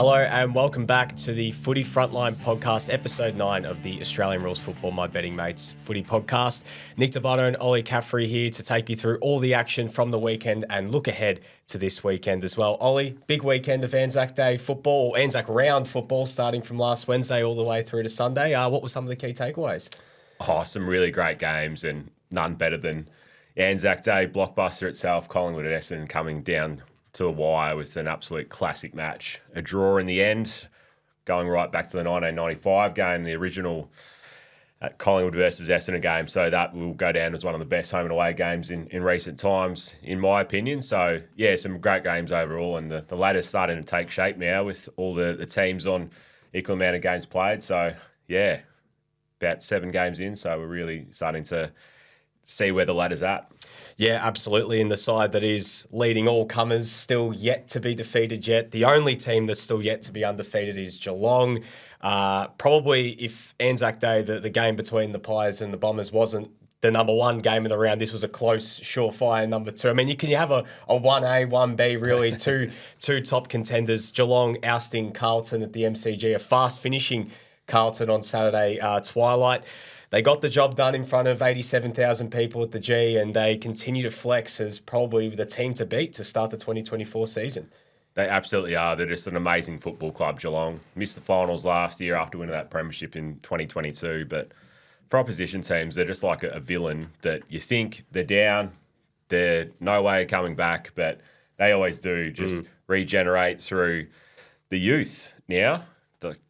Hello and welcome back to the Footy Frontline podcast, episode 9 of the Australian Rules Football My Betting Mates Footy podcast. Nick Debano and Ollie Caffrey here to take you through all the action from the weekend and look ahead to this weekend as well. Ollie, big weekend of Anzac Day football, or Anzac round football, starting from last Wednesday all the way through to Sunday. What were some of the key takeaways? Some really great games and none better than Anzac Day blockbuster itself. Collingwood and Essendon coming down to the wire with an absolute classic match. A draw in the end, going right back to the 1995 game, the original Collingwood versus Essendon game. So that will go down as one of the best home and away games in recent times, in my opinion. So, yeah, some great games overall. And the ladder's starting to take shape now with all the teams on equal amount of games played. So, yeah, about 7 games in. So we're really starting to see where the ladder's at. Yeah, absolutely. And the side that is leading all comers, still yet to be defeated yet. The only team that's still yet to be undefeated is Geelong. Probably if Anzac Day, the game between the Pies and the Bombers wasn't the number one game of the round, this was a close, surefire number 2. I mean, you can have a 1A, 1B, really, two top contenders. Geelong ousting Carlton at the MCG, a fast finishing Carlton on Saturday twilight. They got the job done in front of 87,000 people at the G, and they continue to flex as probably the team to beat to start the 2024 season. They absolutely are. They're just an amazing football club, Geelong. Missed the finals last year after winning that premiership in 2022, but for opposition teams, they're just like a villain that you think they're down, they're no way coming back, but they always do just regenerate through the youth now.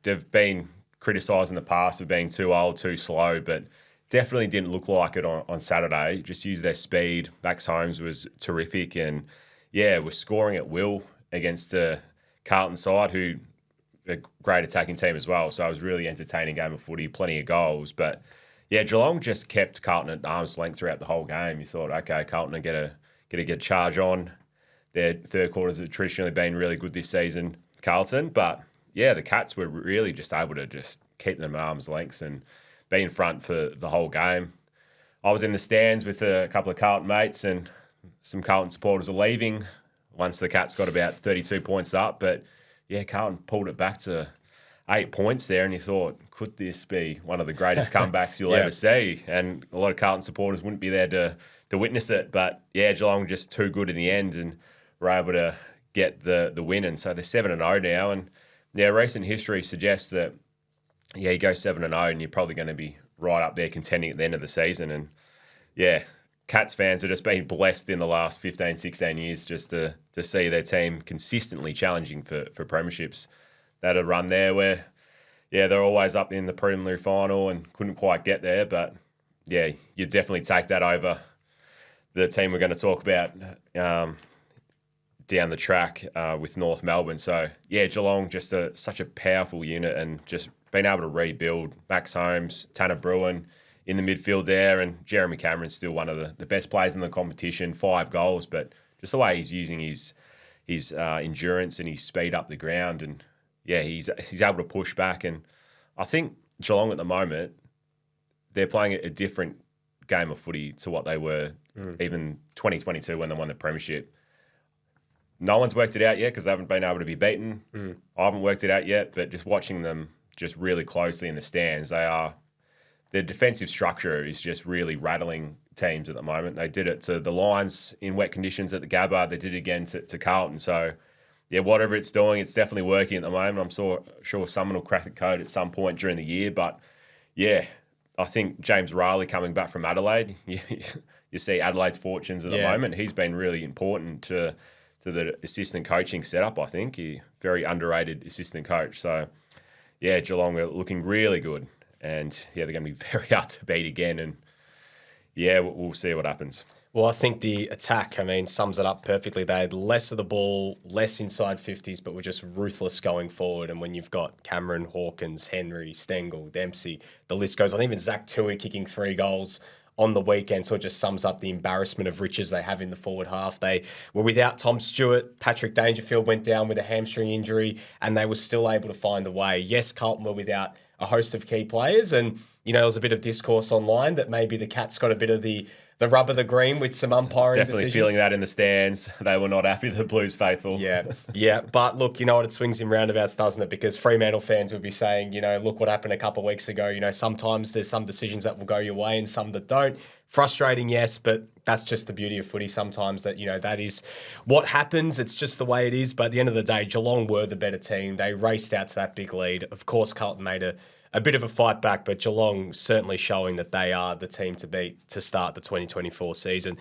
They've been criticised in the past for being too old, too slow, but definitely didn't look like it on Saturday. Just used their speed. Max Holmes was terrific and, yeah, was scoring at will against a Carlton side who a great attacking team as well. So it was really entertaining game of footy, plenty of goals. But, yeah, Geelong just kept Carlton at arm's length throughout the whole game. You thought, okay, Carlton are get a charge on. Their third quarters have traditionally been really good this season, Carlton, but yeah, the Cats were really just able to just keep them at arm's length and be in front for the whole game. I was in the stands with a couple of Carlton mates and some Carlton supporters were leaving once the Cats got about 32 points up. But, yeah, Carlton pulled it back to 8 points there and you thought, could this be one of the greatest comebacks you'll ever see? And a lot of Carlton supporters wouldn't be there to witness it. But, yeah, Geelong just too good in the end and were able to get the win. And so they're 7-0 now. And yeah, recent history suggests that, yeah, you go 7-0 and you're probably going to be right up there contending at the end of the season. And, yeah, Cats fans have just been blessed in the last 15, 16 years just to see their team consistently challenging for premierships. They had a run there where, yeah, they're always up in the preliminary final and couldn't quite get there. But, yeah, you definitely take that over the team we're going to talk about down the track with North Melbourne. So, yeah, Geelong just such a powerful unit and just being able to rebuild. Max Holmes, Tanner Bruin in the midfield there, and Jeremy Cameron's still one of the best players in the competition, 5 goals, but just the way he's using his endurance and his speed up the ground and, yeah, he's able to push back. And I think Geelong at the moment, they're playing a different game of footy to what they were even 2022 when they won the premiership. No one's worked it out yet because they haven't been able to be beaten. I haven't worked it out yet, but just watching them just really closely in the stands, their defensive structure is just really rattling teams at the moment. They did it to the Lions in wet conditions at the Gabba. They did it again to Carlton. So, yeah, whatever it's doing, it's definitely working at the moment. I'm sure someone will crack the code at some point during the year. But, yeah, I think James Riley coming back from Adelaide, you see Adelaide's fortunes at the moment. He's been really important to the assistant coaching setup, I think. Very underrated assistant coach. So, yeah, Geelong are looking really good. And, yeah, they're going to be very hard to beat again. And, yeah, we'll see what happens. Well, I think the attack, sums it up perfectly. They had less of the ball, less inside 50s, but were just ruthless going forward. And when you've got Cameron, Hawkins, Henry, Stengel, Dempsey, the list goes on. Even Zach Tui kicking 3 goals on the weekend, so it just sums up the embarrassment of riches they have in the forward half. They were without Tom Stewart. Patrick Dangerfield went down with a hamstring injury, and they were still able to find a way. Yes, Carlton were without a host of key players, and there was a bit of discourse online that maybe the Cats got a bit of the the rub of the green with some umpiring Definitely decisions. feeling that in the stands. They were not happy, the Blues faithful. Yeah. But look, you know what? It swings in roundabouts, doesn't it? Because Fremantle fans would be saying, look what happened a couple of weeks ago. Sometimes there's some decisions that will go your way and some that don't. Frustrating, yes, but that's just the beauty of footy sometimes that, that is what happens. It's just the way it is. But at the end of the day, Geelong were the better team. They raced out to that big lead. Of course, Carlton made a bit of a fight back, but Geelong certainly showing that they are the team to beat to start the 2024 season.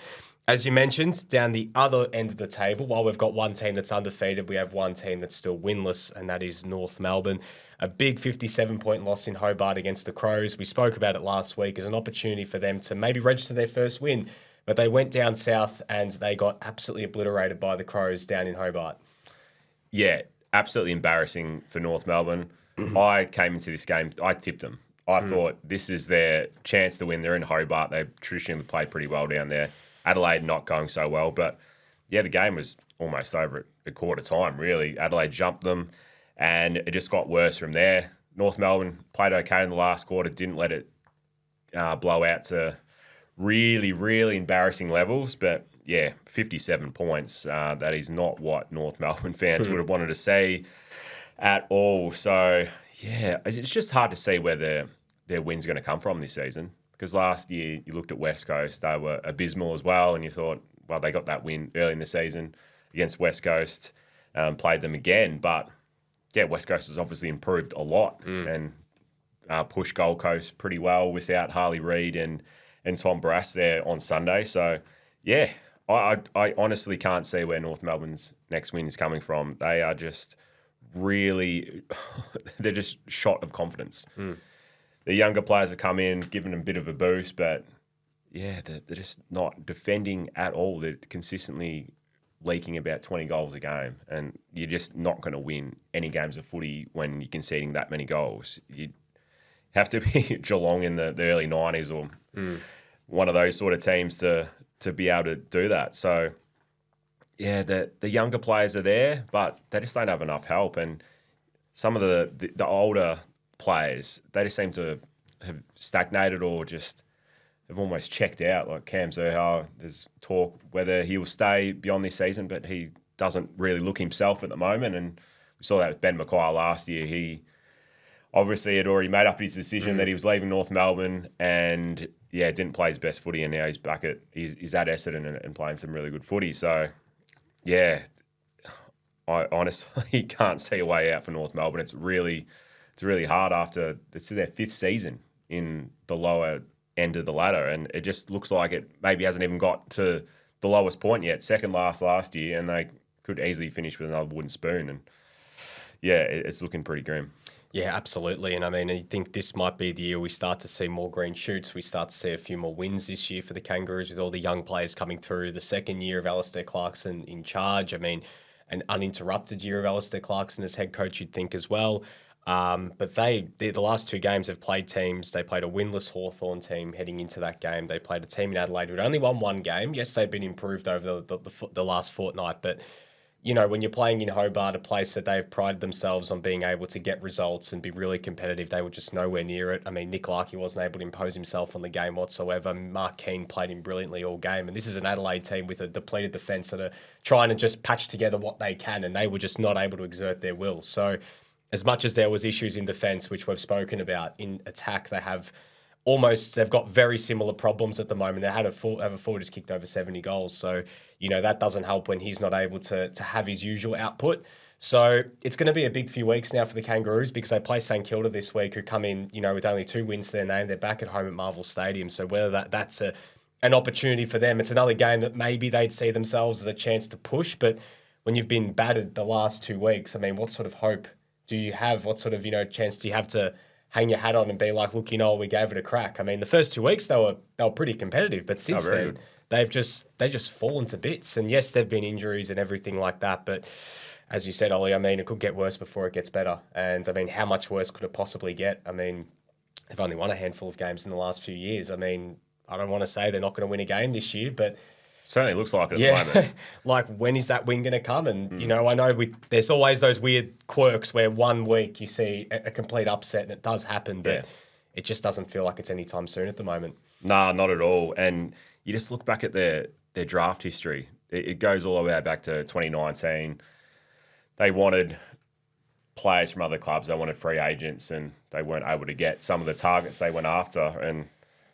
As you mentioned, down the other end of the table, while we've got one team that's undefeated, we have one team that's still winless, and that is North Melbourne. A big 57-point loss in Hobart against the Crows. We spoke about it last week as an opportunity for them to maybe register their first win, but they went down south and they got absolutely obliterated by the Crows down in Hobart. Yeah, absolutely embarrassing for North Melbourne. I came into this game, I tipped them. I thought this is their chance to win. They're in Hobart. They traditionally play pretty well down there. Adelaide not going so well. But, yeah, the game was almost over at quarter time, really. Adelaide jumped them, and it just got worse from there. North Melbourne played okay in the last quarter, didn't let it blow out to really, really embarrassing levels. But, yeah, 57 points. That is not what North Melbourne fans would have wanted to see at all. So, yeah, it's just hard to see where their win's going to come from this season. Because last year you looked at West Coast, they were abysmal as well, and you thought, well, they got that win early in the season against West Coast, played them again. But, yeah, West Coast has obviously improved a lot and pushed Gold Coast pretty well without Harley Reid and Tom Barrass there on Sunday. So, yeah, I honestly can't see where North Melbourne's next win is coming from. They are just really, they're just shot of confidence. The younger players have come in, given them a bit of a boost, but yeah, they're just not defending at all. They're consistently leaking about 20 goals a game, and you're just not going to win any games of footy when you're conceding that many goals. You have to be Geelong in the early 90s or one of those sort of teams to be able to do that. So, yeah, the younger players are there, but they just don't have enough help. And some of the older players, they just seem to have stagnated or just have almost checked out. Like Cam Zerha, there's talk whether he will stay beyond this season, but he doesn't really look himself at the moment. And we saw that with Ben McKay last year. He obviously had already made up his decision that he was leaving North Melbourne and, yeah, didn't play his best footy, and now he's back he's at Essendon and playing some really good footy. So, yeah, I honestly can't see a way out for North Melbourne. It's really hard after it's their fifth season in the lower end of the ladder, and it just looks like it maybe hasn't even got to the lowest point yet. Second last year, and they could easily finish with another wooden spoon. And yeah, it's looking pretty grim. Yeah, absolutely. And I mean, I think this might be the year we start to see more green shoots. We start to see a few more wins this year for the Kangaroos with all the young players coming through. The second year of Alistair Clarkson in charge. I mean, an uninterrupted year of Alistair Clarkson as head coach, you'd think as well. But the last two games have played teams. They played a winless Hawthorn team heading into that game. They played a team in Adelaide who had only won one game. Yes, they've been improved over the last fortnight, but when you're playing in Hobart, a place that they've prided themselves on being able to get results and be really competitive, they were just nowhere near it. I mean, Nick Larkey wasn't able to impose himself on the game whatsoever. Mark Keane played him brilliantly all game. And this is an Adelaide team with a depleted defence that are trying to just patch together what they can, and they were just not able to exert their will. So as much as there was issues in defence, which we've spoken about, in attack, they've got very similar problems at the moment. They have a forward who's kicked over 70 goals. So, that doesn't help when he's not able to have his usual output. So it's going to be a big few weeks now for the Kangaroos because they play St Kilda this week, who come in, with only 2 wins to their name. They're back at home at Marvel Stadium. So whether that's an opportunity for them, it's another game that maybe they'd see themselves as a chance to push. But when you've been battered the last 2 weeks, I mean, what sort of hope do you have? What sort of, chance do you have to hang your hat on and be like, look, we gave it a crack? I mean, the first 2 weeks they were pretty competitive, but since then they've just fallen to bits. And yes, there've been injuries and everything like that, but as you said, Ollie, I mean, it could get worse before it gets better. And I mean, how much worse could it possibly get? I mean, they've only won a handful of games in the last few years. I mean, I don't want to say they're not going to win a game this year, but certainly looks like it at the moment. Like, when is that win going to come? And, I know there's always those weird quirks where 1 week you see a complete upset, and it does happen, but it just doesn't feel like it's any time soon at the moment. Nah, not at all. And you just look back at their draft history. It goes all the way back to 2019. They wanted players from other clubs. They wanted free agents, and they weren't able to get some of the targets they went after. And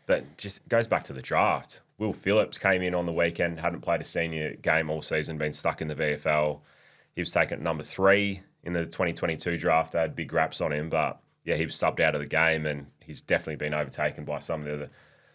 that just goes back to the draft. Will Phillips came in on the weekend, hadn't played a senior game all season, been stuck in the VFL. He was taken at number 3 in the 2022 draft. They had big raps on him, but yeah, he was subbed out of the game, and he's definitely been overtaken by some of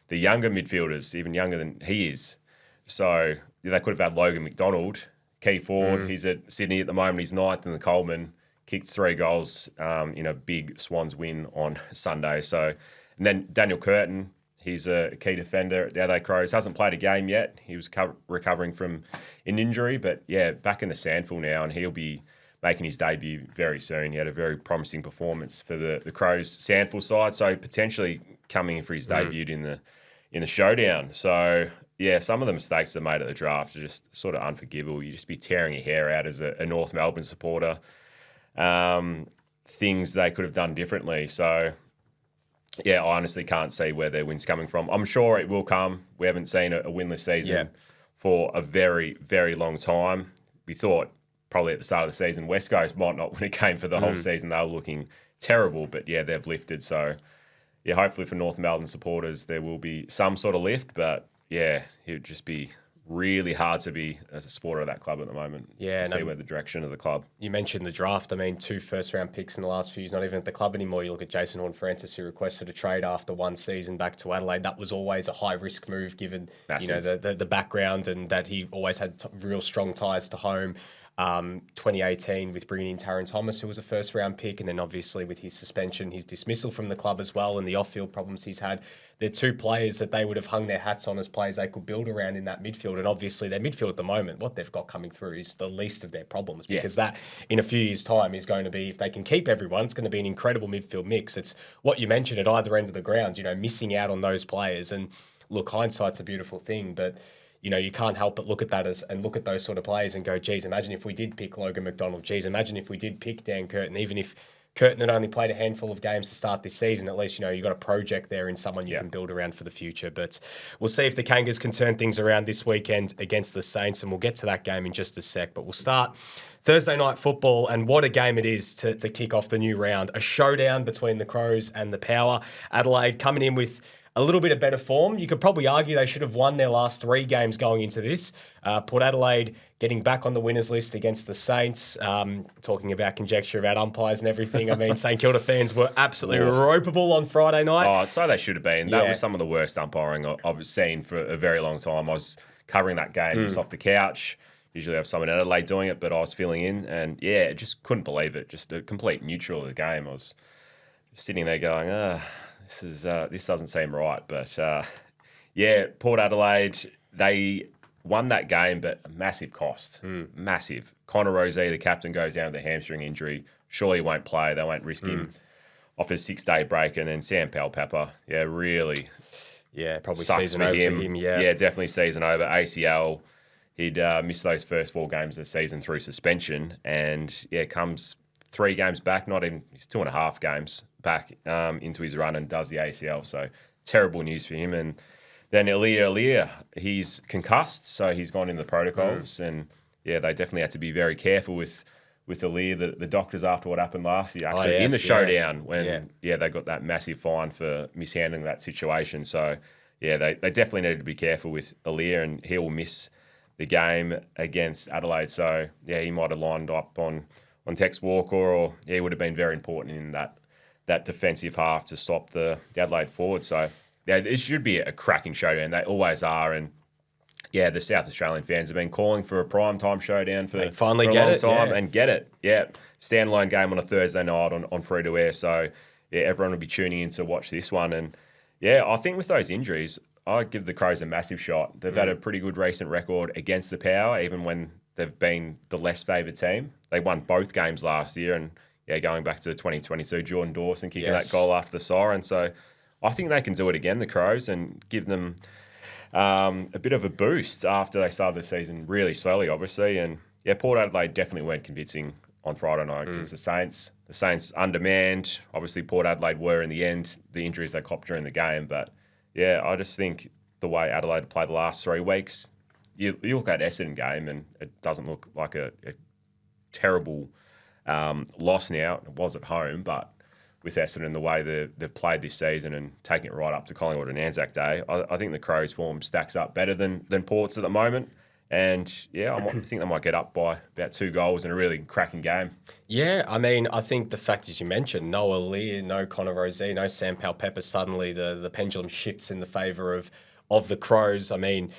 the younger midfielders, even younger than he is. So they could have had Logan McDonald, key forward. He's at Sydney at the moment. He's 9th in the Coleman. Kicked 3 goals in a big Swans win on Sunday. So, and then Daniel Curtin, he's a key defender at the Adelaide Crows. Hasn't played a game yet. He was recovering from an injury, but yeah, back in the SANFL now, and he'll be making his debut very soon. He had a very promising performance for the Crows SANFL side, so potentially coming in for his debut in the showdown. So yeah, some of the mistakes they made at the draft are just sort of unforgivable. You just be tearing your hair out as a North Melbourne supporter. Things they could have done differently. So yeah, I honestly can't see where their win's coming from. I'm sure it will come. We haven't seen a winless season for a very, very long time. We thought probably at the start of the season West Coast might not win a game for the whole season. They were looking terrible, but yeah, they've lifted. So yeah, hopefully for North Melbourne supporters there will be some sort of lift, but yeah, it would just be really hard to be as a supporter of that club at the moment. Yeah, to see where the direction of the club. You mentioned the draft. I mean, 2 first-round picks in the last few years, not even at the club anymore. You look at Jason Horne-Francis, who requested a trade after one season back to Adelaide. That was always a high-risk move, given the background and that he always had real strong ties to home. 2018 with bringing in Taron Thomas, who was a first-round pick, and then obviously with his suspension, his dismissal from the club as well, and the off-field problems he's had. They're 2 players that they would have hung their hats on as players they could build around in that midfield, and obviously their midfield at the moment, what they've got coming through is the least of their problems, because that, in a few years' time, is going to be, if they can keep everyone, it's going to be an incredible midfield mix. It's what you mentioned at either end of the ground, missing out on those players, and look, hindsight's a beautiful thing, but you can't help but look at that and look at those sort of players and go, geez, imagine if we did pick Logan McDonald. Geez, imagine if we did pick Dan Curtin. Even if Curtin had only played a handful of games to start this season, at least, you've got a project there in someone you can build around for the future. But we'll see if the Kangas can turn things around this weekend against the Saints, and we'll get to that game in just a sec. But we'll start Thursday night football, and what a game it is to kick off the new round. A showdown between the Crows and the Power. Adelaide coming in with a little bit of better form. You could probably argue they should have won their last 3 games going into this. Port Adelaide getting back on the winners list against the Saints. Talking about conjecture about umpires and everything. I mean, St Kilda fans were absolutely ropeable on Friday night. Oh, so they should have been. That was some of the worst umpiring I've seen for a very long time. I was covering that game just off the couch. Usually I have someone in Adelaide doing it, but I was filling in. And yeah, just couldn't believe it. Just a complete neutral of the game. I was just sitting there going, this doesn't seem right, but Port Adelaide, they won that game, but a massive cost, massive. Connor Rozee, the captain, goes down with a hamstring injury. Surely he won't play. They won't risk him off a 6-day break. And then Sam Powell-Pepper, really, probably sucks season for over him. for him. Definitely season over. ACL, he'd missed those first 4 games of the season through suspension, and comes 3 games back, not even, he's 2.5 games back into his run and does the ACL. So terrible news for him. And then Elia, he's concussed, so he's gone in the protocols. And they definitely had to be very careful with Elia, the doctors, after what happened last year, actually in the showdown when they got that massive fine for mishandling that situation. So they definitely needed to be careful with Elia, and he will miss the game against Adelaide. So he might have lined up on Tex Walker, or he would have been very important in that defensive half to stop the Adelaide forward. So it should be a cracking showdown. They always are. And the South Australian fans have been calling for a primetime showdown for a long time, and get it. Standalone game on a Thursday night on free to air. So everyone will be tuning in to watch this one. And I think with those injuries, I give the Crows a massive shot. They've had a pretty good recent record against the Power, even when they've been the less favoured team. They won both games last year, and going back to 2022, Jordan Dawson kicking that goal after the siren. So I think they can do it again, the Crows, and give them a bit of a boost after they started the season really slowly, obviously. And Port Adelaide definitely weren't convincing on Friday night against the Saints. The Saints undermanned. Obviously, Port Adelaide were in the end, the injuries they copped during the game, but Yeah, I just think the way Adelaide played the last 3 weeks, you look at Essendon game and it doesn't look like a terrible loss now. It was at home, but with Essendon, the way they've played this season and taking it right up to Collingwood and Anzac Day, I think the Crows' form stacks up better than Port's at the moment. And yeah, I think they might get up by about 2 goals in a really cracking game. Yeah, I mean, I think the fact, as you mentioned, no Aaliyah, no Connor Rozee, no Sam Powell-Pepper, suddenly the pendulum shifts in the favour of the Crows. I mean,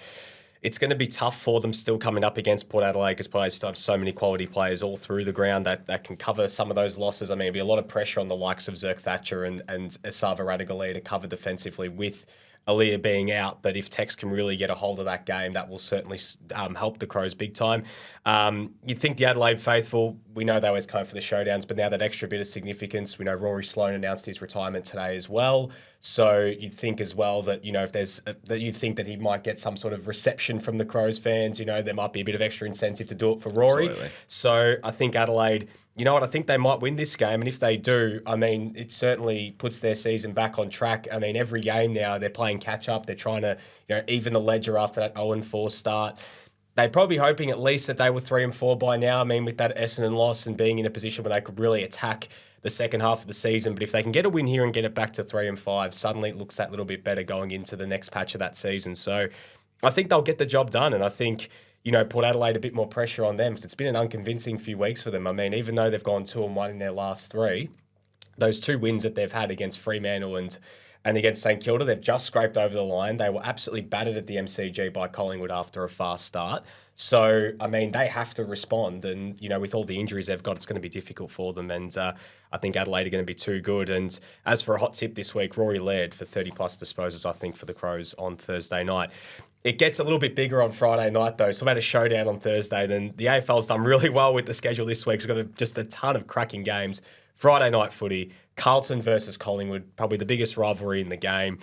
it's going to be tough for them still coming up against Port Adelaide because Port Adelaide still have so many quality players all through the ground that can cover some of those losses. I mean, it'll be a lot of pressure on the likes of Zerk Thatcher and Esava Radigali to cover defensively with Aaliyah being out, but if Tex can really get a hold of that game, that will certainly help the Crows big time. You'd think the Adelaide faithful, we know they always come for the showdowns, but now that extra bit of significance, we know Rory Sloane announced his retirement today as well. So you'd think as well that, if there's, that you'd think that he might get some sort of reception from the Crows fans, there might be a bit of extra incentive to do it for Rory. Absolutely. So I think Adelaide, you know what, I think they might win this game. And if they do, I mean, it certainly puts their season back on track. I mean, every game now they're playing catch up. They're trying to, even the ledger after that 0-4 start. They're probably hoping at least that they were 3-4 by now. I mean, with that Essendon loss and being in a position where they could really attack the second half of the season. But if they can get a win here and get it back to 3-5, suddenly it looks that little bit better going into the next patch of that season. So I think they'll get the job done. And I think, Port Adelaide a bit more pressure on them because it's been an unconvincing few weeks for them. I mean, even though they've gone 2-1 in their last 3, those 2 wins that they've had against Fremantle and against St Kilda, they've just scraped over the line. They were absolutely battered at the MCG by Collingwood after a fast start. So, I mean, they have to respond. And, with all the injuries they've got, it's going to be difficult for them. And I think Adelaide are going to be too good. And as for a hot tip this week, Rory Laird for 30-plus disposals, I think, for the Crows on Thursday night. It gets a little bit bigger on Friday night, though. So we had a showdown on Thursday. Then the AFL's done really well with the schedule this week. We've got just a ton of cracking games. Friday night footy, Carlton versus Collingwood, probably the biggest rivalry in the game.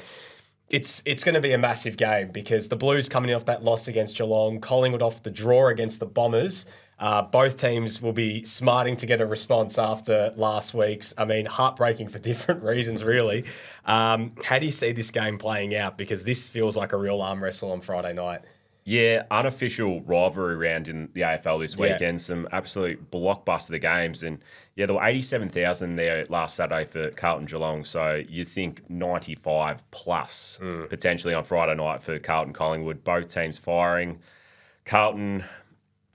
It's going to be a massive game because the Blues coming off that loss against Geelong, Collingwood off the draw against the Bombers. Both teams will be smarting to get a response after last week's. I mean, heartbreaking for different reasons, really. How do you see this game playing out? Because this feels like a real arm wrestle on Friday night. Yeah, unofficial rivalry round in the AFL this weekend. Some absolute blockbuster games. And yeah, there were 87,000 there last Saturday for Carlton Geelong. So you think 95 plus potentially on Friday night for Carlton Collingwood. Both teams firing. Carlton,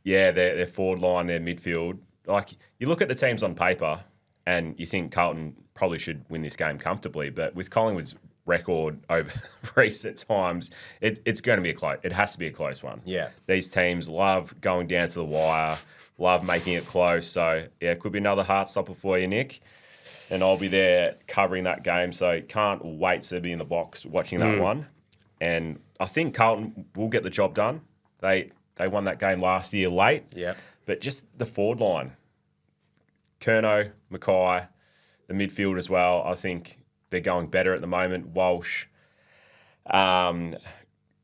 yeah, their forward line, their midfield. Like, you look at the teams on paper and you think Carlton probably should win this game comfortably. But with Collingwood's record over recent times, it's going to be it has to be a close one. Yeah. These teams love going down to the wire, love making it close. So, yeah, it could be another heart stopper for you, Nick. And I'll be there covering that game. So, can't wait to be in the box watching that one. And I think Carlton will get the job done. They won that game last year late. Yeah. But just the forward line, Curnow, Mackay, the midfield as well, I think they're going better at the moment. Walsh,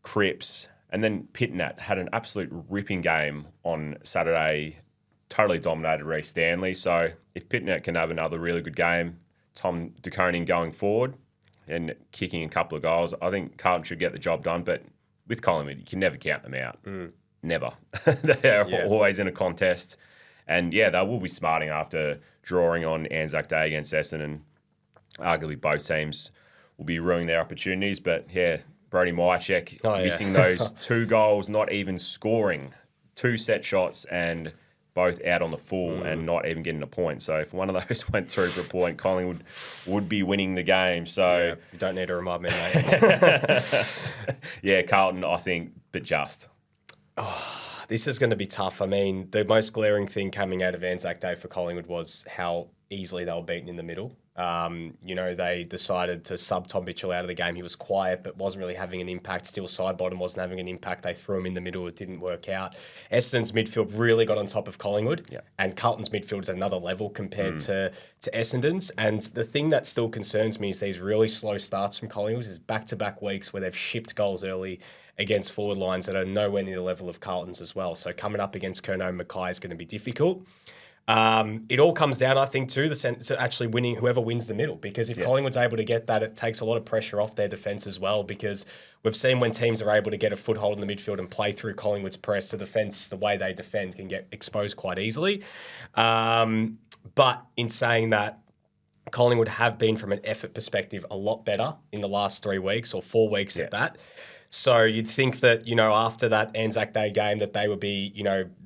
Cripps, and then Pitnat had an absolute ripping game on Saturday. Totally dominated Reece Stanley. So if Pitnat can have another really good game, Tom De Koning going forward and kicking a couple of goals, I think Carlton should get the job done. But with Collingwood, you can never count them out. Never. They're always in a contest. And yeah, they will be smarting after drawing on Anzac Day against Essendon. Arguably both teams will be ruining their opportunities. But yeah, Brody Myercheck missing those 2 goals, not even scoring, 2 set shots and both out on the full and not even getting a point. So if one of those went through for a point, Collingwood would be winning the game. So you don't need to remind me, mate. Yeah, Carlton, I think, but just. This is going to be tough. I mean, the most glaring thing coming out of Anzac Day for Collingwood was how easily they were beaten in the middle. They decided to sub Tom Mitchell out of the game. He was quiet, but wasn't really having an impact. Still Sidebottom wasn't having an impact. They threw him in the middle. It didn't work out. Essendon's midfield really got on top of Collingwood. Yeah. And Carlton's midfield is another level compared to Essendon's. And the thing that still concerns me is these really slow starts from Collingwood is back-to-back weeks where they've shipped goals early against forward lines that are nowhere near the level of Carlton's as well. So coming up against Curnow and Mackay is going to be difficult. It all comes down, I think, to the sense to actually winning whoever wins the middle. Because if Collingwood's able to get that, it takes a lot of pressure off their defence as well. Because we've seen when teams are able to get a foothold in the midfield and play through Collingwood's press, the defence, the way they defend, can get exposed quite easily. But in saying that, Collingwood have been, from an effort perspective, a lot better in the last 3 weeks or 4 weeks at that. So you'd think that, after that Anzac Day game that they would be,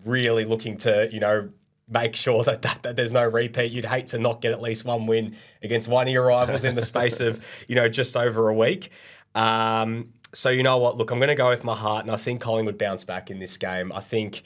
really looking to, make sure that there's no repeat. You'd hate to not get at least one win against one of your rivals in the space of, just over a week. So you know what? Look, I'm going to go with my heart, and I think Collingwood bounce back in this game. I think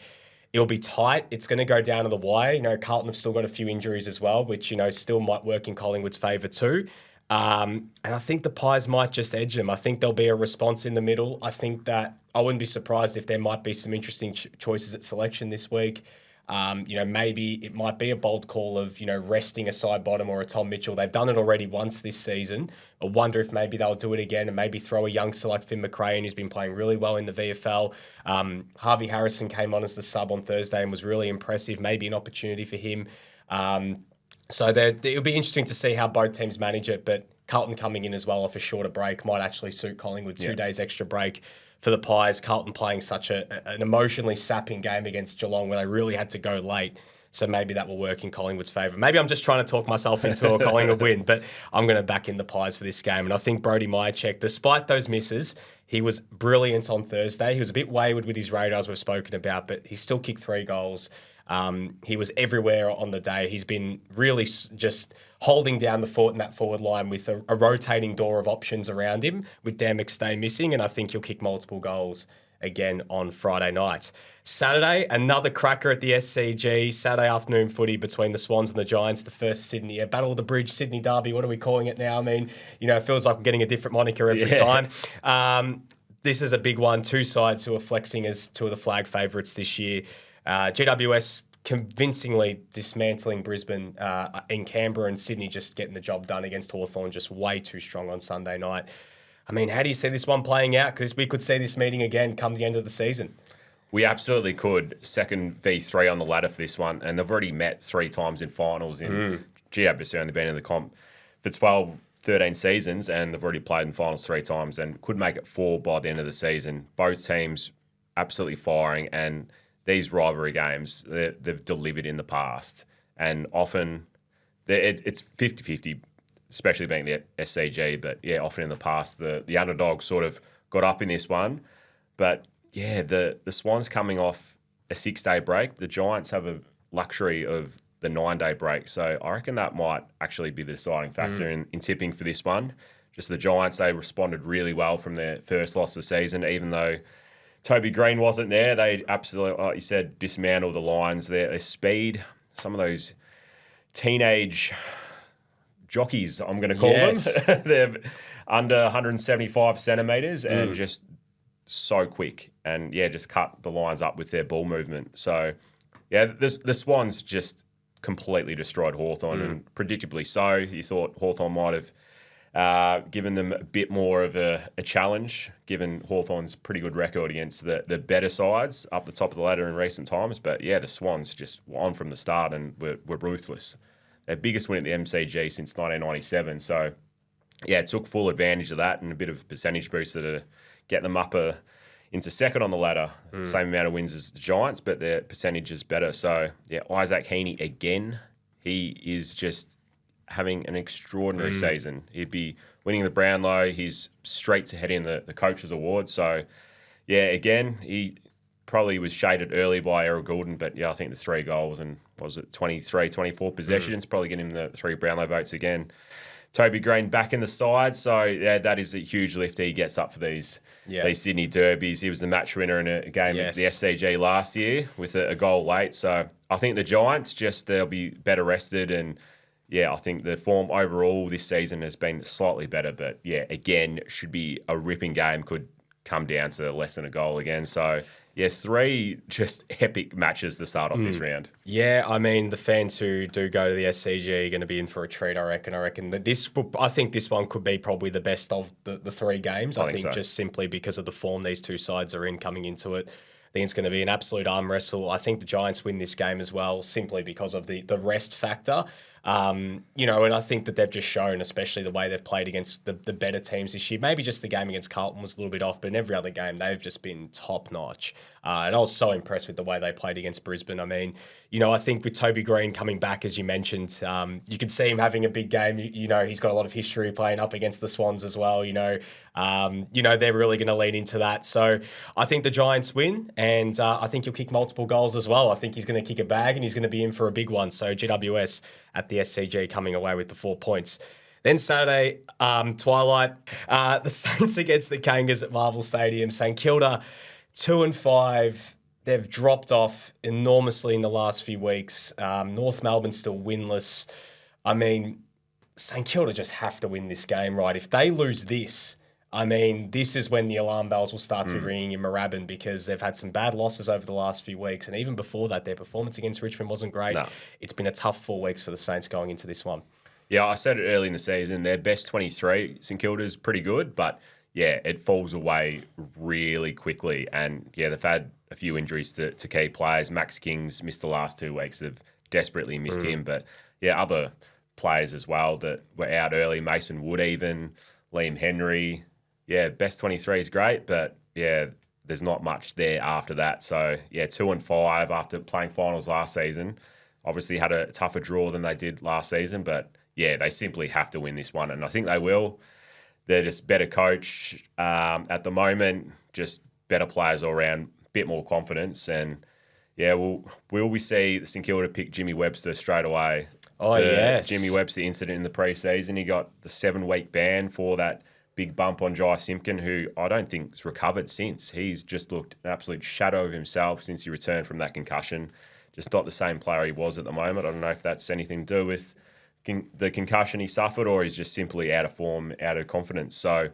it'll be tight. It's going to go down to the wire. Carlton have still got a few injuries as well, which, still might work in Collingwood's favour too. And I think the Pies might just edge them. I think there'll be a response in the middle. I think that I wouldn't be surprised if there might be some interesting choices at selection this week. Maybe it might be a bold call of, resting a side bottom or a Tom Mitchell. They've done it already once this season. I wonder if maybe they'll do it again and maybe throw a youngster like Finn McRae, who's been playing really well in the VFL. Harvey Harrison came on as the sub on Thursday and was really impressive. Maybe an opportunity for him. So it'll be interesting to see how both teams manage it, but Carlton coming in as well off a shorter break might actually suit Collingwood. 2 days extra break for the Pies. Carlton playing such an emotionally sapping game against Geelong where they really had to go late. So maybe that will work in Collingwood's favour. Maybe I'm just trying to talk myself into a Collingwood win, but I'm going to back in the Pies for this game. And I think Brodie Myercheck, despite those misses, he was brilliant on Thursday. He was a bit wayward with his radars we've spoken about, but he still kicked 3 goals. He was everywhere on the day. He's been really just holding down the fort in that forward line with a rotating door of options around him, with Dan McStay missing, and I think he'll kick multiple goals again on Friday night. Saturday, another cracker at the SCG. Saturday afternoon footy between the Swans and the Giants, the first Sydney Battle of the Bridge, Sydney Derby. What are we calling it now? I mean, it feels like we're getting a different moniker every time. This is a big one. 2 sides who are flexing as 2 of the flag favourites this year. GWS convincingly dismantling Brisbane in Canberra, and Sydney just getting the job done against Hawthorn, just way too strong on Sunday night. I mean, how do you see this one playing out? Because we could see this meeting again come the end of the season. We absolutely could. 2nd v3 on the ladder for this one, and they've already met 3 times in finals. GWS only been in the comp for 12, 13 seasons, and they've already played in finals 3 times and could make it 4 by the end of the season. Both teams absolutely firing, and these rivalry games, they've delivered in the past. And often it's 50-50, especially being the SCG. But, often in the past, the underdog sort of got up in this one. But, the Swans coming off a 6-day break. The Giants have a luxury of the 9-day break. So I reckon that might actually be the deciding factor in tipping for this one. Just the Giants, they responded really well from their first loss of the season, even though Toby Green wasn't there. They absolutely, like you said, dismantled the Lions. Their speed, some of those teenage jockeys, I'm going to call them. They're under 175 centimetres and just so quick. And, just cut the Lions up with their ball movement. So, the Swans just completely destroyed Hawthorn, and predictably so. You thought Hawthorn might have given them a bit more of a challenge, given Hawthorn's pretty good record against the better sides up the top of the ladder in recent times. But, the Swans just were on from the start and were ruthless. Their biggest win at the MCG since 1997. So, took full advantage of that and a bit of percentage boost that getting them up into 2nd on the ladder. Same amount of wins as the Giants, but their percentage is better. So, Isaac Heaney again. He is just having an extraordinary season. He'd be winning the Brownlow. He's straight to head in the Coaches Award. So, again, he probably was shaded early by Errol Goulden, but I think the 3 goals and, 23, 24 possessions, probably getting him the 3 Brownlow votes again. Toby Green back in the side, so that is a huge lift he gets up for these Sydney Derbies. He was the match winner in a game at the SCG last year with a goal late. So I think the Giants they'll be better rested, and I think the form overall this season has been slightly better. But again, should be a ripping game. Could come down to less than a goal again. So 3 just epic matches to start off this round. Yeah, I mean, the fans who do go to the SCG are going to be in for a treat, I reckon. I think this one could be probably the best of the 3 games. I think so. Just simply because of the form these 2 sides are in coming into it. I think it's going to be an absolute arm wrestle. I think the Giants win this game as well, simply because of the rest factor. And I think that they've just shown, especially the way they've played against the better teams this year. Maybe just the game against Carlton was a little bit off, but in every other game, they've just been top notch. And I was so impressed with the way they played against Brisbane. I mean, I think with Toby Green coming back, as you mentioned, you could see him having a big game. He's got a lot of history playing up against the Swans as well. They're really going to lean into that. So I think the Giants win, and I think he'll kick multiple goals as well. I think he's going to kick a bag, and he's going to be in for a big one. So GWS at the SCG coming away with the 4 points. Then Saturday, twilight, the Saints against the Kangas at Marvel Stadium. St Kilda, 2-5. They've dropped off enormously in the last few weeks. North Melbourne still winless. I mean, St Kilda just have to win this game, right? If they lose this, I mean, this is when the alarm bells will start to be ringing in Moorabbin, because they've had some bad losses over the last few weeks. And even before that, their performance against Richmond wasn't great. No. It's been a tough 4 weeks for the Saints going into this one. Yeah, I said it early in the season. Their best 23, St Kilda's pretty good, but yeah, it falls away really quickly. And yeah, they've had a few injuries to key players. Max King's missed the last 2 weeks. They've desperately missed him. But yeah, other players as well that were out early. Mason Wood even, Liam Henry. Yeah, best 23 is great, but yeah, there's not much there after that. So yeah, 2-5 after playing finals last season. Obviously had a tougher draw than they did last season, but yeah, they simply have to win this one, and I think they will. They're just better coached at the moment, just better players all around, bit more confidence, and yeah, will we see St Kilda pick Jimmy Webster straight away? Oh, yes. Jimmy Webster incident in the pre-season, he got the 7-week ban for that big bump on Jai Simpkin, who I don't think has recovered since. He's just looked an absolute shadow of himself since he returned from that concussion. Just not the same player he was at the moment. I don't know if that's anything to do with the concussion he suffered, or he's just simply out of form, out of confidence. So,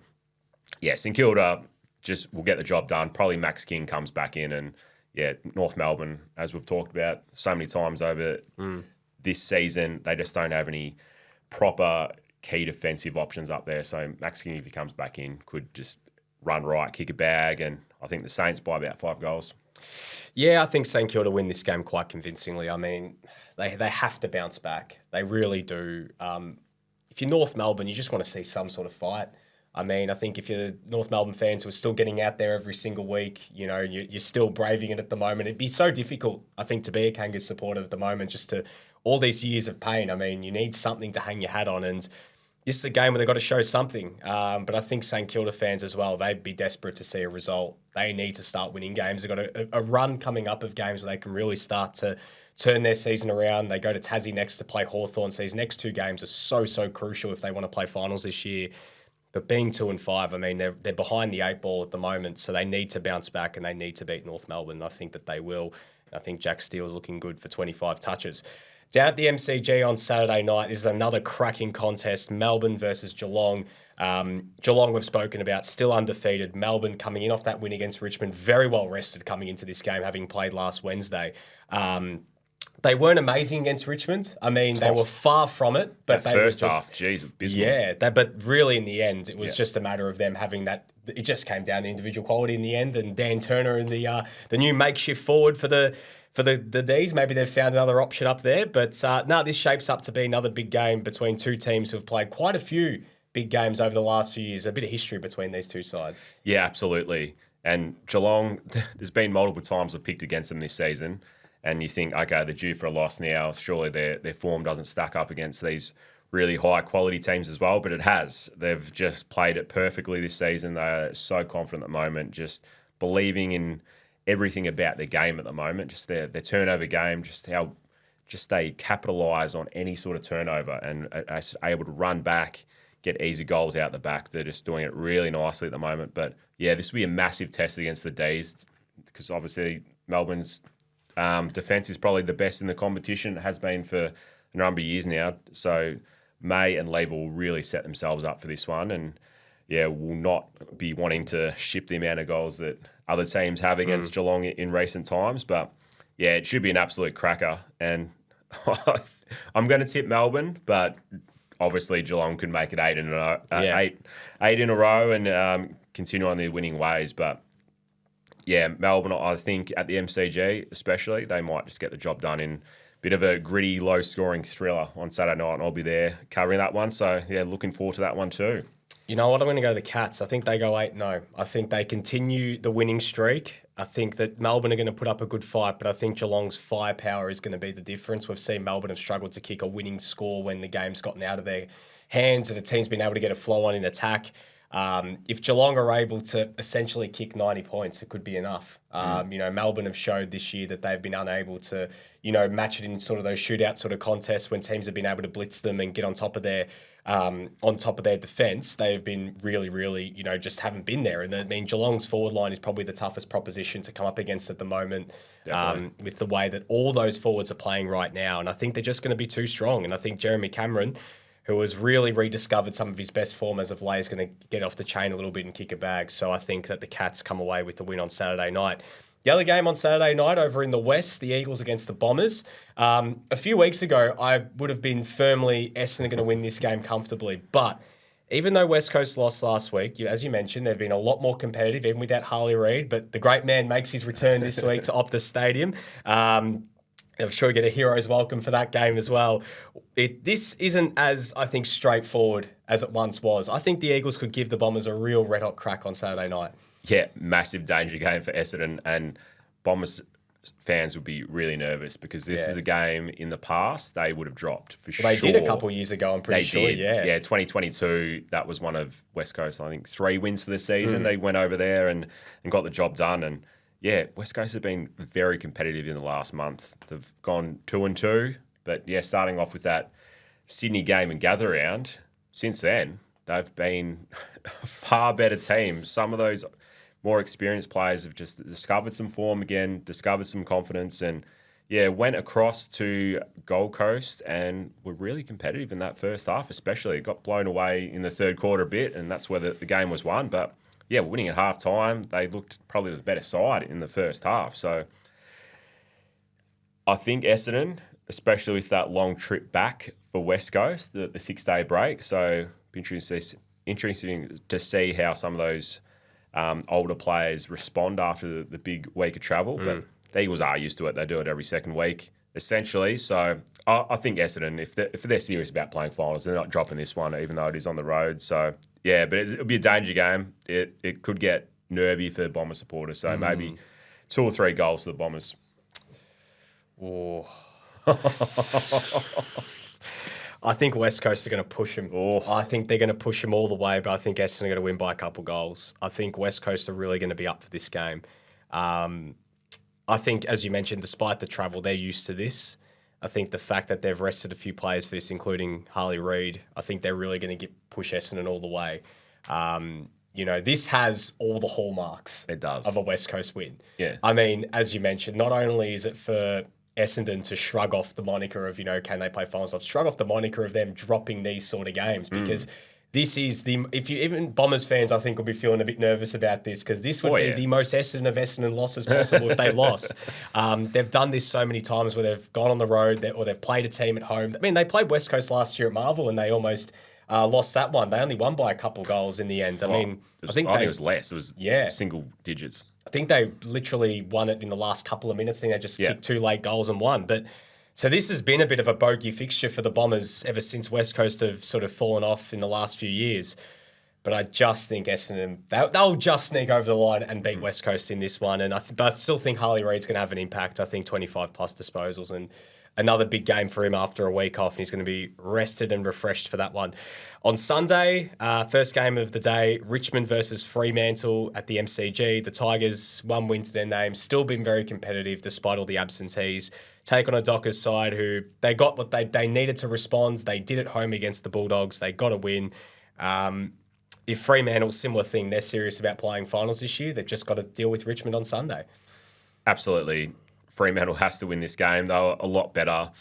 yeah, St Kilda just will get the job done. Probably Max King comes back in, and yeah, North Melbourne, as we've talked about so many times over this season, they just don't have any proper key defensive options up there. So Max King, if he comes back in, could just run right, kick a bag, and I think the Saints by about 5 goals. Yeah, I think St Kilda win this game quite convincingly. I mean, they have to bounce back. They really do. If you're North Melbourne, you just want to see some sort of fight. I mean, I think if you're North Melbourne fans who are still getting out there every single week, you're still braving it at the moment. It'd be so difficult, I think, to be a Kangas supporter at the moment, just to all these years of pain. I mean, you need something to hang your hat on, and this is a game where they've got to show something. But I think St Kilda fans as well, they'd be desperate to see a result. They need to start winning games. They've got a run coming up of games where they can really start to turn their season around. They go to Tassie next to play Hawthorn. So these next 2 games are so crucial if they want to play finals this year. But being 2-5, I mean, they're behind the 8 ball at the moment, so they need to bounce back and they need to beat North Melbourne. I think that they will. I think Jack Steele's looking good for 25 touches. Down at the MCG on Saturday night, this is another cracking contest, Melbourne versus Geelong. Geelong we've spoken about, still undefeated. Melbourne coming in off that win against Richmond, very well rested coming into this game, having played last Wednesday. They weren't amazing against Richmond. I mean, they were far from it. But that first half, geez, abysmal. Yeah, but really in the end, it was just a matter of them having that. It just came down to individual quality in the end, and Dan Turner and the new makeshift forward for the Ds. Maybe they've found another option up there. But this shapes up to be another big game between 2 teams who have played quite a few big games over the last few years. A bit of history between these 2 sides. Yeah, absolutely. And Geelong, there's been multiple times I've picked against them this season, and you think, okay, they're due for a loss now. Surely their form doesn't stack up against these really high-quality teams as well, but it has. They've just played it perfectly this season. They're so confident at the moment, just believing in everything about their game at the moment, just their turnover game, just how they capitalise on any sort of turnover and are able to run back, get easy goals out the back. They're just doing it really nicely at the moment. But yeah, this will be a massive test against the Ds, because obviously Melbourne's defence is probably the best in the competition. It has been for a number of years now. So May and Lever will really set themselves up for this one, and yeah, will not be wanting to ship the amount of goals that other teams have against Geelong in recent times. But yeah, it should be an absolute cracker. And I'm going to tip Melbourne, but obviously Geelong could make it 8 in a row and continue on their winning ways. But Yeah, Melbourne, I think at the MCG especially, they might just get the job done in a bit of a gritty, low-scoring thriller on Saturday night, and I'll be there covering that one. So, yeah, looking forward to that one too. You know what? I'm going to go the Cats. I think they go 8-0. I think they continue the winning streak. I think that Melbourne are going to put up a good fight, but I think Geelong's firepower is going to be the difference. We've seen Melbourne have struggled to kick a winning score when the game's gotten out of their hands and the team's been able to get a flow on in attack. If Geelong are able to essentially kick 90 points, it could be enough. Melbourne have showed this year that they've been unable to, match it in sort of those shootout sort of contests when teams have been able to blitz them and get on top of their defence. They've been really, really, just haven't been there. And I mean, Geelong's forward line is probably the toughest proposition to come up against at the moment, with the way that all those forwards are playing right now. And I think they're just going to be too strong. And I think Jeremy Cameron, who has really rediscovered some of his best form as of late, is going to get off the chain a little bit and kick a bag. So I think that the Cats come away with the win on Saturday night. The other game on Saturday night over in the West, the Eagles against the Bombers. A few weeks ago, I would have been firmly Essendon are going to win this game comfortably. But even though West Coast lost last week, as you mentioned, they've been a lot more competitive, even without Harley Reid. But the great man makes his return this week to Optus Stadium. I'm sure you get a hero's welcome for that game as well. This isn't as, I think, straightforward as it once was. I think the Eagles could give the Bombers a real red-hot crack on Saturday night. Yeah, massive danger game for Essendon, and Bombers fans would be really nervous because this is a game in the past they would have dropped for sure. They did a couple of years ago, I'm pretty sure. Yeah, 2022, that was one of West Coast, I think, 3 wins for the season. They went over there and got the job done. And yeah, West Coast have been very competitive in the last month. They've gone 2-2, but yeah, starting off with that Sydney game and gather round, since then, they've been a far better team. Some of those more experienced players have just discovered some form again, discovered some confidence, and yeah, went across to Gold Coast and were really competitive in that first half, especially. Got blown away in the third quarter a bit, and that's where the game was won. But yeah, winning at half time, they looked probably the better side in the first half. So I think Essendon, especially with that long trip back for West Coast, the 6-day break, so interesting to see how some of those older players respond after the big week of travel. But the Eagles are used to it. They do it every second week, essentially. So I think Essendon, if they're serious about playing finals, they're not dropping this one, even though it is on the road. So, yeah, but it'll be a danger game. It could get nervy for Bomber supporters. So maybe 2 or 3 goals for the Bombers. Oh. I think West Coast are going to push them. I think they're going to push them all the way, but I think Essendon are going to win by a couple goals. I think West Coast are really going to be up for this game. I think, as you mentioned, despite the travel, they're used to this. I think the fact that they've rested a few players for this, including Harley Reid, I think they're really going to push Essendon all the way. This has all the hallmarks of a West Coast win. Yeah. I mean, as you mentioned, not only is it for Essendon to shrug off the moniker of, can they play finals? Shrug off the moniker of them dropping these sort of games because this is even Bombers fans, I think, will be feeling a bit nervous about this because this would be the most Essendon losses possible if they lost. They've done this so many times where they've gone on the road or they've played a team at home. I mean, they played West Coast last year at Marvel and they almost lost that one. They only won by a couple goals in the end. I think it was less. It was single digits. I think they literally won it in the last couple of minutes. I think they just kicked 2 late goals and won. But so this has been a bit of a bogey fixture for the Bombers ever since West Coast have sort of fallen off in the last few years. But I just think Essendon, they'll just sneak over the line and beat West Coast in this one. And but I still think Harley Reid's going to have an impact. I think 25 plus disposals and another big game for him after a week off, and he's going to be rested and refreshed for that one. On Sunday, first game of the day, Richmond versus Fremantle at the MCG. The Tigers, 1 win to their name, still been very competitive despite all the absentees. Take on a Dockers side who they got what they needed to respond. They did at home against the Bulldogs. They got a win. If Fremantle, similar thing, they're serious about playing finals this year, they've just got to deal with Richmond on Sunday. Absolutely. Fremantle has to win this game. They were a lot better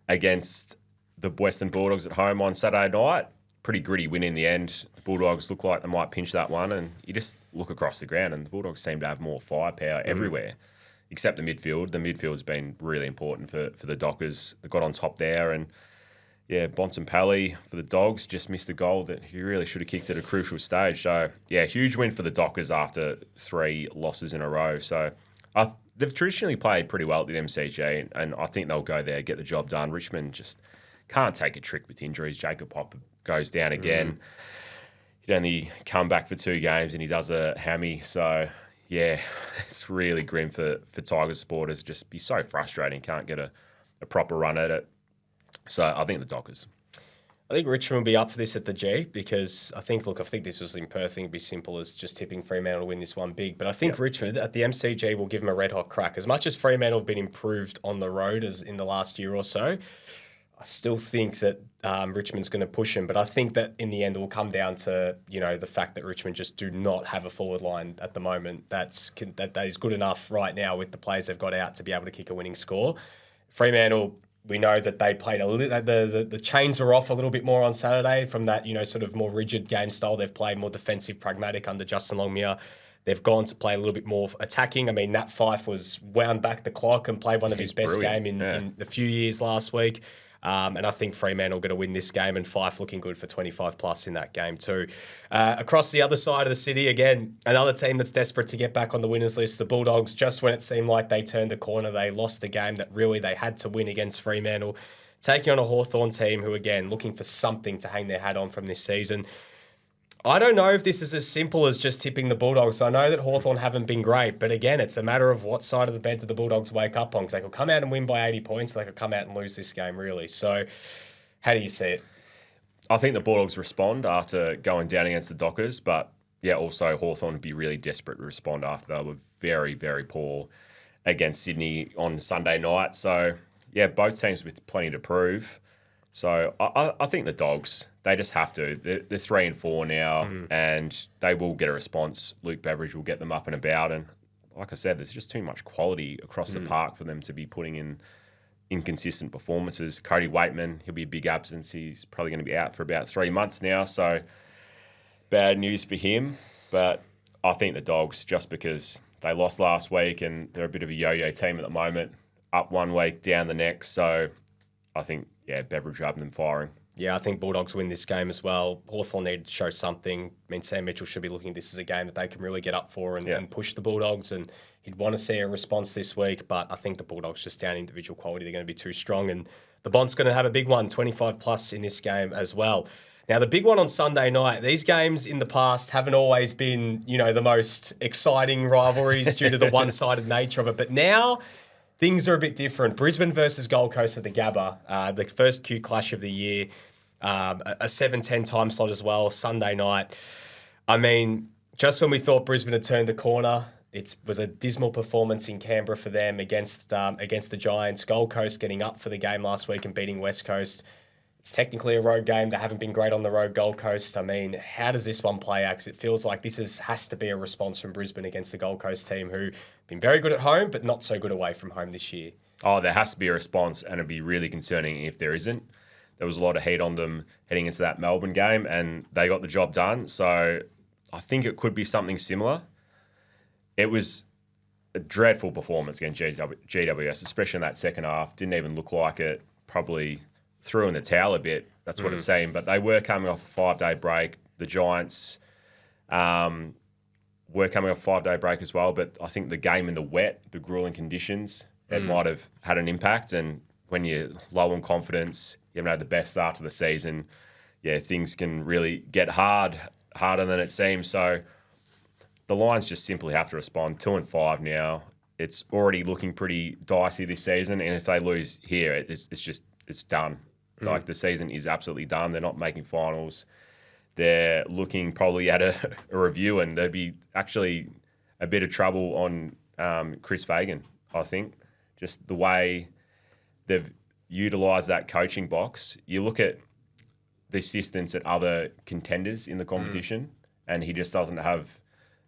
against the Western Bulldogs at home on Saturday night. Pretty gritty win in the end. The Bulldogs look like they might pinch that one, and you just look across the ground and the Bulldogs seem to have more firepower everywhere, except the midfield. The midfield's been really important for the Dockers. They got on top there, and Yeah, Bontempelli for the Dogs just missed a goal that he really should have kicked at a crucial stage. So, yeah, huge win for the Dockers after 3 losses in a row. So, they've traditionally played pretty well at the MCG, and I think they'll go there, get the job done. Richmond just can't take a trick with injuries. Jacob Hopper goes down again. He'd only come back for 2 games, and he does a hammy. So, yeah, it's really grim for Tigers supporters. Just be so frustrating. Can't get a proper run at it. So I think the Dockers. I think Richmond will be up for this at the G because I think this was in Perth. I think it'd be simple as just tipping Fremantle to win this one big. But I think Richmond at the MCG will give them a red hot crack. As much as Fremantle have been improved on the road as in the last year or so, I still think that Richmond's going to push them. But I think that in the end it will come down to the fact that Richmond just do not have a forward line at the moment that is good enough right now with the players they've got out to be able to kick a winning score. Fremantle. We know that they played the chains were off a little bit more on Saturday from that, sort of more rigid game style. They've played more defensive, pragmatic under Justin Longmire. They've gone to play a little bit more attacking. I mean, Nat Fyfe was wound back the clock and played one of his best game in a few years last week. And I think Fremantle are going to win this game, and Fyfe looking good for 25 plus in that game too. Across the other side of the city, again, another team that's desperate to get back on the winners list, the Bulldogs. Just when it seemed like they turned a corner, they lost the game that really they had to win against Fremantle, taking on a Hawthorn team who, again, looking for something to hang their hat on from this season. I don't know if this is as simple as just tipping the Bulldogs. I know that Hawthorn haven't been great, but again, it's a matter of what side of the bed do the Bulldogs wake up on, because they could come out and win by 80 points, or they could come out and lose this game, really. So how do you see it? I think the Bulldogs respond after going down against the Dockers, but yeah, also Hawthorn would be really desperate to respond after they were very, very poor against Sydney on Sunday night. So yeah, both teams with plenty to prove. So I think the Dogs, they just have to. They're 3-4 now, and they will get a response. Luke Beveridge will get them up and about. And like I said, there's just too much quality across the park for them to be putting in inconsistent performances. Cody Waitman, he'll be a big absence. He's probably going to be out for about 3 months now. So bad news for him. But I think the Dogs, just because they lost last week and they're a bit of a yo-yo team at the moment, up 1 week, down the next. So I think, Beveridge will have them firing. Yeah, I think Bulldogs win this game as well. Hawthorn need to show something. I mean, Sam Mitchell should be looking at this as a game that they can really get up for and push the Bulldogs, and he'd want to see a response this week, but I think the Bulldogs, just down individual quality, they're going to be too strong, and the Bont's going to have a big one, 25 plus in this game as well. Now, the big one on Sunday night, these games in the past haven't always been, the most exciting rivalries due to the one-sided nature of it, but now things are a bit different. Brisbane versus Gold Coast at the Gabba, the first Q clash of the year, a 7:10 time slot as well, Sunday night. I mean, just when we thought Brisbane had turned the corner, it was a dismal performance in Canberra for them against the Giants. Gold Coast getting up for the game last week and beating West Coast. It's technically a road game. They haven't been great on the road, Gold Coast. I mean, how does this one play out? 'Cause it feels like this has to be a response from Brisbane against the Gold Coast team, who have been very good at home, but not so good away from home this year. Oh, there has to be a response, and it'd be really concerning if there isn't. There was a lot of heat on them heading into that Melbourne game, and they got the job done. So I think it could be something similar. It was a dreadful performance against GWS, especially in that second half. Didn't even look like it. Probably threw in the towel a bit. That's what it seemed. But they were coming off a 5-day break. The Giants were coming off a 5-day break as well. But I think the game in the wet, the grueling conditions, it might have had an impact. And when you're low on confidence, you haven't had the best start to the season, things can really get harder than it seems. So the Lions just simply have to respond. 2-5 now. It's already looking pretty dicey this season. And if they lose here, it's done. Like, the season is absolutely done. They're not making finals. They're looking probably at a review, and there'd be actually a bit of trouble on Chris Fagan, I think. Just the way they've utilised that coaching box. You look at the assistants at other contenders in the competition, and he just doesn't have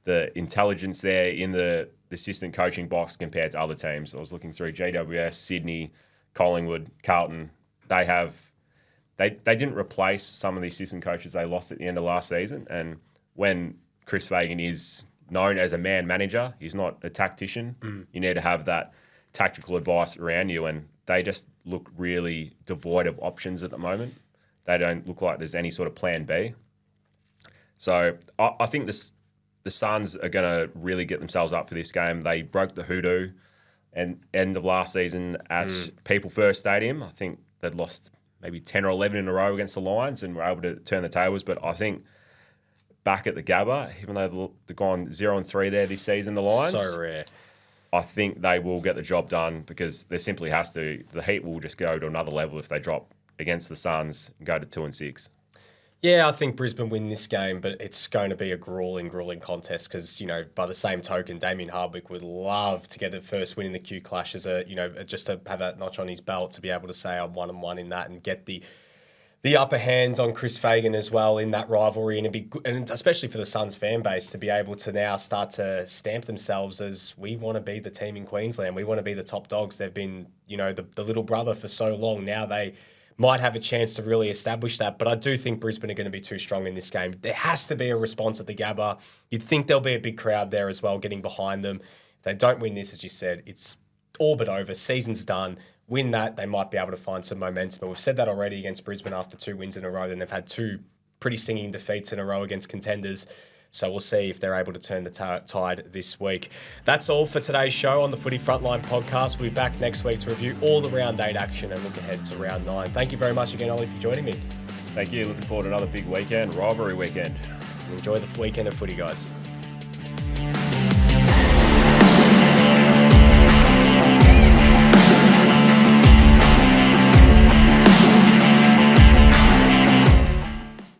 the intelligence there in the assistant coaching box compared to other teams. I was looking through GWS, Sydney, Collingwood, Carlton. They didn't replace some of the assistant coaches they lost at the end of last season. And when Chris Fagan is known as a man manager, he's not a tactician. You need to have that tactical advice around you, and they just look really devoid of options at the moment. They don't look like there's any sort of plan B. So I think the Suns are going to really get themselves up for this game. They broke the hoodoo and end of last season at People First Stadium. I think they'd lost maybe 10 or 11 in a row against the Lions and were able to turn the tables. But I think back at the Gabba, even though they've gone 0-3 there this season, the Lions. So rare. I think they will get the job done because there simply has to. The Heat will just go to another level if they drop against the Suns and go to 2-6. Yeah, I think Brisbane win this game, but it's going to be a grueling contest because, by the same token, Damien Hardwick would love to get the first win in the Q Clash as just to have that notch on his belt to be able to say I'm 1-1 in that and get the upper hand on Chris Fagan as well in that rivalry, and especially for the Suns fan base to be able to now start to stamp themselves as we want to be the team in Queensland. We want to be the top dogs. They've been, the little brother for so long. Now they might have a chance to really establish that. But I do think Brisbane are going to be too strong in this game. There has to be a response at the Gabba. You'd think there'll be a big crowd there as well getting behind them. If they don't win this, as you said, it's all but over. Season's done. Win that, they might be able to find some momentum. But we've said that already against Brisbane after 2 wins in a row. Then they've had 2 pretty stinging defeats in a row against contenders. So we'll see if they're able to turn the tide this week. That's all for today's show on the Footy Frontline podcast. We'll be back next week to review all the round 8 action and look ahead to round 9. Thank you very much again, Ollie, for joining me. Thank you. Looking forward to another big weekend, rivalry weekend. Enjoy the weekend of footy, guys.